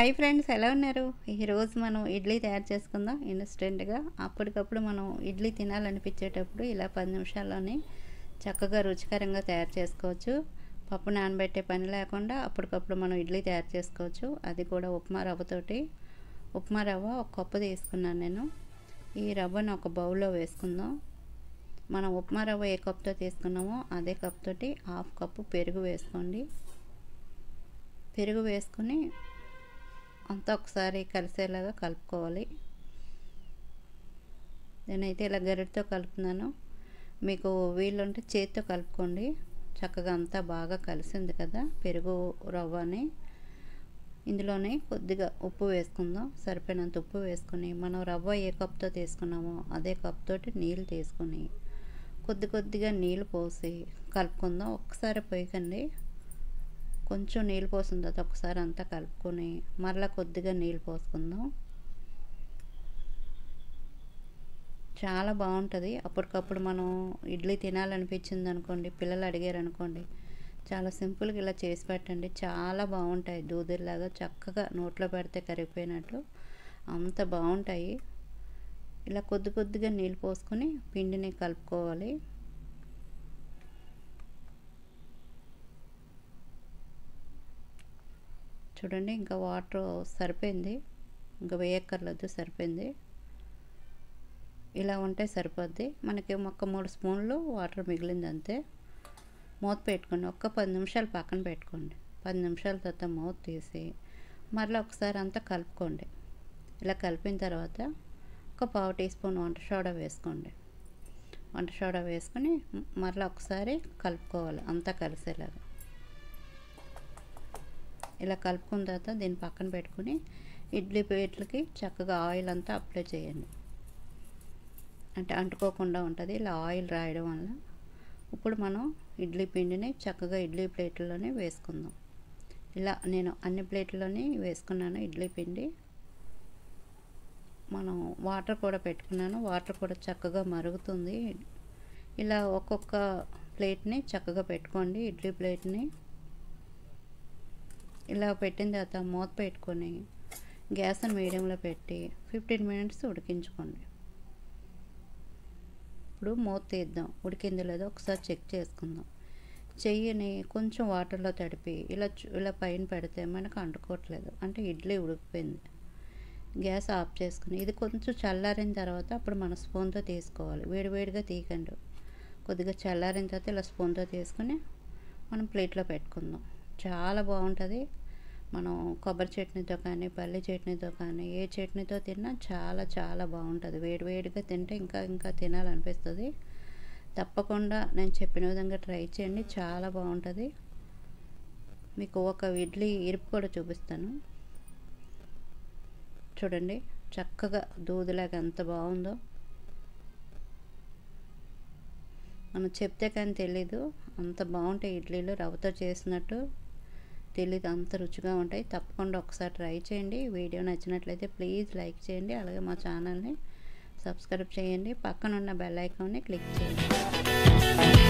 Hi friends, ఎలా ఉన్నారు? ఈరోజు మనం ఇడ్లీ తయారు చేసుకుందాం. ఇన్స్టెంట్గా అప్పటికప్పుడు మనం ఇడ్లీ తినాలనిపించేటప్పుడు ఇలా 10 నిమిషాల్లోనే చక్కగా రుచికరంగా తయారు చేసుకోవచ్చు. పప్పు నానబెట్టే పని లేకుండా అప్పటికప్పుడు మనం ఇడ్లీ తయారు చేసుకోవచ్చు. అది కూడా ఉప్మా రవ్వతోటి. ఉప్మా రవ్వ ఒక కప్పు తీసుకున్నాను నేను. ఈ రవ్వను ఒక బౌల్లో వేసుకుందాం. మనం ఉప్మా రవ్వ ఏ కప్తో తీసుకున్నామో అదే కప్ తోటి హాఫ్ కప్పు పెరుగు వేసుకోండి. పెరుగు వేసుకొని అంతా ఒకసారి కలిసేలాగా కలుపుకోవాలి. నేనైతే ఇలా గరిటెతో కలుపుతున్నాను. మీకు వీలుంటే చేతితో కలుపుకోండి. చక్కగా అంతా బాగా కలిసింది కదా పెరుగు రవ్వని. ఇందులోనే కొద్దిగా ఉప్పు వేసుకుందాం. సరిపోయినంత ఉప్పు వేసుకొని మనం రవ్వ ఏ కప్తో తీసుకున్నామో అదే కప్ తోటి నీళ్ళు తీసుకొని కొద్దిగా నీళ్ళు పోసి కలుపుకుందాం. ఒక్కసారి పోయకండి, కొంచెం నీళ్ళు పోసిన తర్వాత ఒకసారి అంతా కలుపుకొని మరలా కొద్దిగా నీళ్ళు పోసుకుందాం. చాలా బాగుంటుంది. అప్పటికప్పుడు మనం ఇడ్లీ తినాలనిపించింది అనుకోండి, పిల్లలు అడిగారు అనుకోండి, చాలా సింపుల్గా ఇలా చేసి పెట్టండి. చాలా బాగుంటాయి. దూదిలాగా చక్కగా నోట్లో పెడితే కరిగిపోయినట్టు అంత బాగుంటాయి. ఇలా కొద్దిగా నీళ్ళు పోసుకొని పిండిని కలుపుకోవాలి. చూడండి, ఇంకా వాటర్ సరిపోయింది, ఇంకా వేయక్కర్లేదు, సరిపోయింది. ఇలా ఉంటే సరిపోద్ది. మనకి ఒక 3 స్పూన్లు వాటర్ మిగిలింది అంతే. మూత పెట్టుకోండి. ఒక్క 10 నిమిషాలు పక్కన పెట్టుకోండి. 10 నిమిషాల తర్వాత మూత తీసి మరలా ఒకసారి అంతా కలుపుకోండి. ఇలా కలిపిన తర్వాత ఒక పావు టీ స్పూన్ వంట సోడా వేసుకోండి. వంట సోడా వేసుకొని మరలా ఒకసారి కలుపుకోవాలి అంతా కలిసేలాగా. ఇలా కలుపుకున్న తర్వాత దీన్ని పక్కన పెట్టుకుని ఇడ్లీ ప్లేట్లకి చక్కగా ఆయిల్ అంతా అప్లై చేయండి. అంటే అంటుకోకుండా ఉంటుంది ఇలా ఆయిల్ రాయడం వల్ల. ఇప్పుడు మనం ఇడ్లీ పిండిని చక్కగా ఇడ్లీ ప్లేట్లలోనే వేసుకుందాం. ఇలా నేను అన్ని ప్లేట్లలోనే వేసుకున్నాను ఇడ్లీ పిండి. మనం వాటర్ కూడా పెట్టుకున్నాను. వాటర్ కూడా చక్కగా మరుగుతుంది. ఇలా ఒక్కొక్క ప్లేట్ని చక్కగా పెట్టుకోండి. ఇడ్లీ ప్లేట్ని ఇలా పెట్టిన తర్వాత మూత పెట్టుకొని గ్యాస్ని మీడియంలో పెట్టి 15 మినిట్స్ ఉడికించుకోండి. ఇప్పుడు మూత తీద్దాం. ఉడికింది లేదో ఒకసారి చెక్ చేసుకుందాం. చెయ్యిని కొంచెం వాటర్లో తడిపి ఇలా పైన పెడితే మనకు అంటుకోవట్లేదు, అంటే ఇడ్లీ ఉడికిపోయింది. గ్యాస్ ఆఫ్ చేసుకుని ఇది కొంచెం చల్లారిన తర్వాత అప్పుడు మన స్పూన్తో తీసుకోవాలి. వేడివేడిగా తీయకండి. కొద్దిగా చల్లారిన తర్వాత ఇలా స్పూన్తో తీసుకుని మనం ప్లేట్లో పెట్టుకుందాం. చాలా బాగుంటుంది. మనం కొబ్బరి చట్నీతో కానీ పల్లి చట్నీతో కానీ ఏ చట్నీతో తిన్నా చాలా బాగుంటుంది. వేడివేడిగా తింటే ఇంకా తినాలనిపిస్తుంది. తప్పకుండా నేను చెప్పిన విధంగా ట్రై చేయండి. చాలా బాగుంటుంది. మీకు ఒక ఇడ్లీ ఇరుపు కూడా చూపిస్తాను. చూడండి, చక్కగా దూదిలాగా ఎంత బాగుందో. మనం చెప్తే కానీ తెలీదు, అంత బాగుంటాయి ఇడ్లీలు. రవ్వతో చేసినట్టు తెలీదు, అంత రుచిగా ఉంటాయి. తప్పకుండా ఒకసారి ట్రై చేయండి. వీడియో నచ్చినట్లయితే ప్లీజ్ లైక్ చేయండి. అలాగే మా ఛానల్ని సబ్స్క్రైబ్ చేయండి. పక్కన ఉన్న బెల్ ఐకాన్ని క్లిక్ చేయండి.